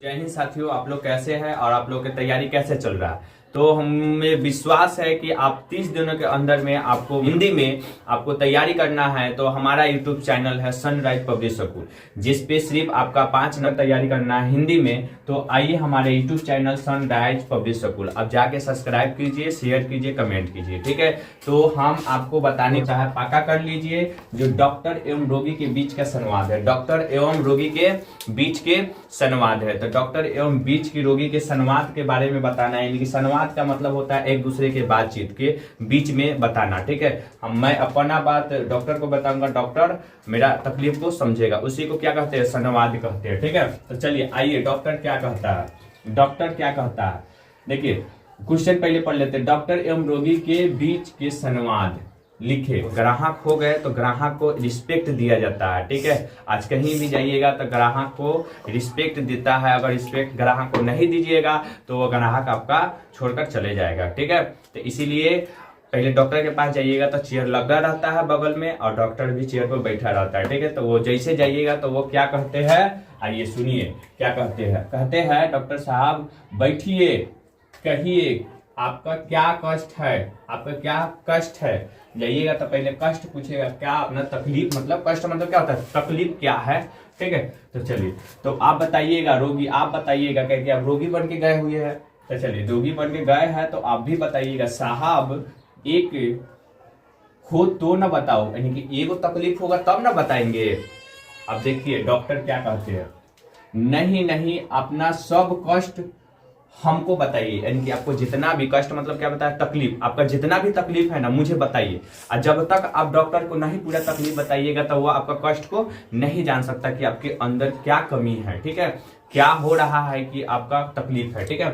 जय हिंद साथियों, आप लोग कैसे हैं और आप लोग की तैयारी कैसे चल रहा है। तो हमें विश्वास है कि आप 30 दिनों के अंदर में आपको हिंदी में आपको तैयारी करना है। तो हमारा यूट्यूब चैनल है सनराइज पब्लिक स्कूल, जिस पे सिर्फ आपका 5 मिनट तैयारी करना है हिंदी में। तो आइए हमारे YouTube channel sunrise public school अब जाके सब्सक्राइब कीजिए, शेयर कीजिए, कमेंट कीजिए, ठीक है। तो हम आपको बताने चाहे पक्का कर लीजिए, जो डॉक्टर एवं रोगी के बीच का संवाद है, डॉक्टर एवं रोगी के बीच के संवाद है। तो डॉक्टर एवं बीच की रोगी के संवाद के बारे में बताना है, यानी कि संवाद का मतलब होता है एक दूसरे के बातचीत के बीच में बताना, ठीक है। मैं अपना बात डॉक्टर को बताऊंगा, डॉक्टर मेरा तकलीफ को समझेगा, उसी को क्या कहते हैं, संवाद कहते हैं, ठीक है। तो चलिए आइए डॉक्टर क्या कहता है। डॉक्टर क्या कहता है, देखिए क्वेश्चन पहले पढ़ लेते हैं। डॉक्टर एवं रोगी के बीच के संवाद लिखे। ग्राहक हो गए तो ग्राहक को रिस्पेक्ट दिया जाता है, ठीक है। आज कहीं भी जाइएगा तो ग्राहक को रिस्पेक्ट देता है। अगर रिस्पेक्ट ग्राहक को नहीं दीजिएगा तो वो ग्राहक आपका छोड़कर चले जाएगा, ठीक है। तो इसीलिए पहले डॉक्टर के पास जाइएगा तो चेयर लगा रहता है बगल में, और डॉक्टर भी चेयर पर बैठा रहता है, ठीक है। तो वो जैसे जाइएगा तो वो क्या कहते हैं, आइए सुनिए क्या कहते हैं। कहते हैं डॉक्टर साहब बैठिए, कहिए आपका क्या कष्ट है, आपका क्या कष्ट है। जाइएगा तो पहले कष्ट पूछेगा, क्या अपना तकलीफ, मतलब कष्ट मतलब क्या होता है, तकलीफ क्या है, ठीक है। तो चलिए तो आप बताइएगा, रोगी आप बताइएगा, कह के आप रोगी बन के गए हुए हैं। तो चलिए रोगी बन के गए हैं तो आप भी बताइएगा, साहब एक खुद तो न बताओ, यानी कि एगो तकलीफ होगा तब ना बताएंगे। अब देखिए डॉक्टर क्या कहते हैं, नहीं नहीं अपना सब कष्ट हमको बताइए, यानी कि आपको जितना भी कष्ट मतलब क्या बताया, तकलीफ, आपका जितना भी तकलीफ है ना मुझे बताइए। और जब तक आप डॉक्टर को नहीं पूरा तकलीफ बताइएगा तो वो आपका कष्ट को नहीं जान सकता कि आपके अंदर क्या कमी है, ठीक है, क्या हो रहा है कि आपका तकलीफ है, ठीक है।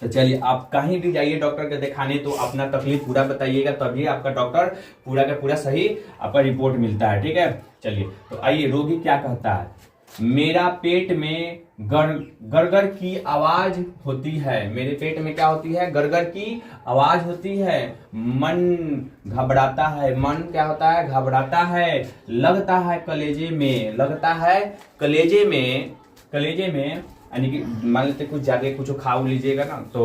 तो चलिए आप कहीं भी जाइए डॉक्टर के दिखाने तो अपना तकलीफ पूरा बताइएगा, तभी आपका डॉक्टर पूरा का पूरा सही आपका रिपोर्ट मिलता है, ठीक है। चलिए तो आइए रोगी क्या कहता है, मेरा पेट में गरगर की आवाज होती है। मेरे पेट में क्या होती है, गरगर की आवाज होती है। मन घबराता है, मन क्या होता है, घबराता है। लगता है कलेजे में, लगता है कलेजे में, कलेजे में यानी कि मान लेते कुछ ज्यादा कुछ खा लीजिएगा ना तो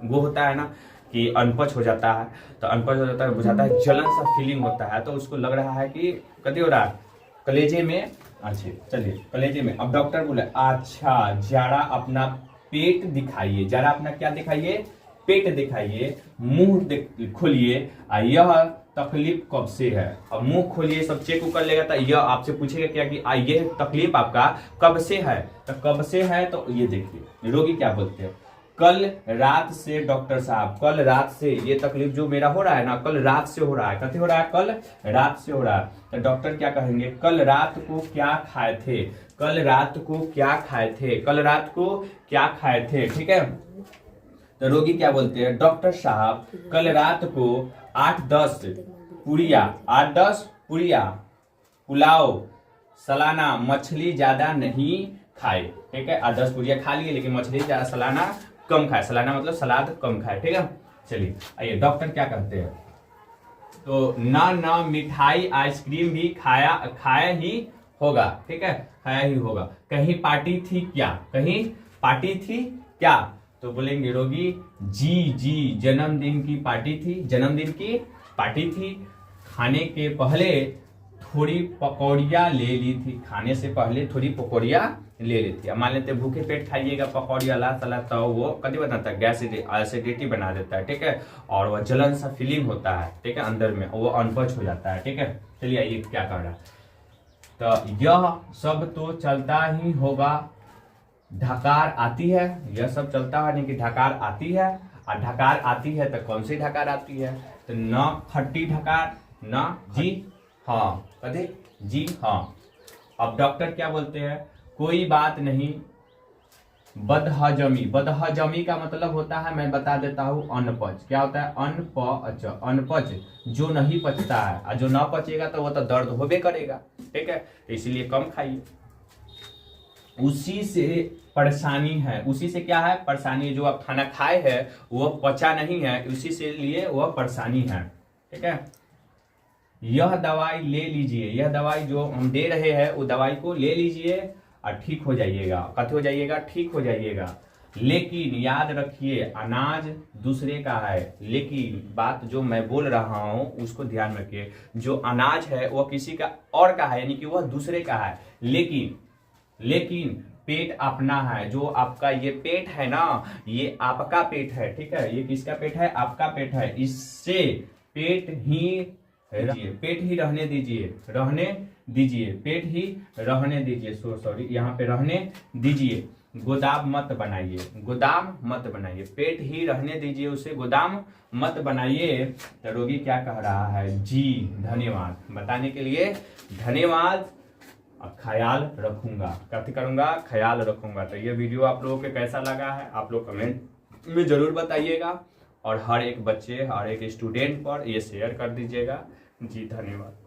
वो होता है ना कि अनपच हो जाता है। तो अनपच हो जाता है, बुझाता है, जलन सा फीलिंग होता है, तो उसको लग रहा है कि कभी हो रहा है कलेजे में। अच्छा चलिए कलेजे में। अब डॉक्टर बोले अच्छा जरा अपना पेट दिखाइए, जरा अपना क्या दिखाइए, पेट दिखाइए, मुंह खोलिए, यह तकलीफ कब से है। अब मुंह खोलिए, सब चेक कर लेगा तो यह आपसे पूछेगा क्या कि ये तकलीफ आपका कब से है। तो कब से है तो ये देखिए रोगी क्या बोलते हैं, कल रात से डॉक्टर साहब, कल रात से ये तकलीफ जो मेरा हो रहा है ना, कल रात से हो रहा है। कभी हो रहा है, कल रात से हो रहा है। तो डॉक्टर क्या कहेंगे, कल रात को क्या खाए थे, कल रात को क्या खाए थे, कल रात को क्या खाए थे, ठीक है। तो रोगी क्या बोलते हैं, डॉक्टर साहब कल रात को 8-10 पुड़िया, 8-10 पुड़िया पुलाव सालाना मछली ज्यादा नहीं खाए, ठीक है। 8-10 पुड़िया खा लिए लेकिन मछली ज्यादा सालाना कम खाए, सालाना मतलब सलाद कम खाए, ठीक है। चलिए आइए डॉक्टर क्या कहते हैं, तो ना मिठाई आइसक्रीम भी खाया ही होगा, ठीक है, खाया ही होगा। कहीं पार्टी थी क्या, कहीं पार्टी थी क्या। तो बोलेंगे रोगी जी जन्मदिन की पार्टी थी, जन्मदिन की पार्टी थी। खाने के पहले थोड़ी पकौड़िया ले ली थी, खाने से पहले थोड़ी पकौड़िया ले ली थी। मान लेते भूखे पेट खाइएगा पकौड़िया ला तला तो वो कभी बनाता है, गैस एसिडिटी बना देता है, ठीक है। और वह जलन सा फीलिंग होता है, ठीक है, अंदर में वो अनपच हो जाता है, ठीक है। चलिए ये क्या कर रहा है, तो यह सब तो चलता ही होगा, ढकार आती है, यह सब चलता है नहीं कि ढकार आती है। और ढकार आती है तो कौन सी ढकार आती है, तो न खट्टी ढकार, न जी हाँ, कदे जी हाँ। अब डॉक्टर क्या बोलते हैं, कोई बात नहीं, बदहजमी, बदहजमी का मतलब होता है, मैं बता देता हूँ, अनपच। क्या होता है, अनपच, अनपच जो नहीं पचता है, और जो ना पचेगा तो वो तो दर्द होबे करेगा, ठीक है। इसलिए कम खाइए। उसी से परेशानी है, उसी से क्या है, परेशानी, जो आप खाना खाए है वो पचा नहीं है, उसी से लिए वह परेशानी है, ठीक है। यह दवाई ले लीजिए, यह दवाई जो हम दे रहे हैं वो दवाई को ले लीजिए, और ठीक हो जाइएगा। कथी हो जाइएगा? ठीक हो जाइएगा। लेकिन याद रखिए, अनाज दूसरे का है, लेकिन बात जो मैं बोल रहा हूं उसको ध्यान रखिए। जो अनाज है वह किसी का और का है, यानी कि वह दूसरे का है, लेकिन पेट अपना है। जो आपका ये पेट है ना, ये आपका पेट है, ठीक है। ये किसका पेट है? आपका पेट है। इससे पेट ही रहने दीजिए, पेट ही रहने दीजिए। सॉरी, यहाँ पे रहने दीजिए, गोदाम मत बनाइए, पेट ही रहने दीजिए, उसे गोदाम मत बनाइए। तो रोगी क्या कह रहा है? जी धन्यवाद बताने के लिए, धन्यवाद। ख्याल रखूंगा, कथी करूंगा? ख्याल रखूंगा। तो ये वीडियो आप लोगों को कैसा लगा है आप लोग कमेंट में जरूर बताइएगा, और हर एक बच्चे, हर एक स्टूडेंट पर ये शेयर कर दीजिएगा। जी धन्यवाद।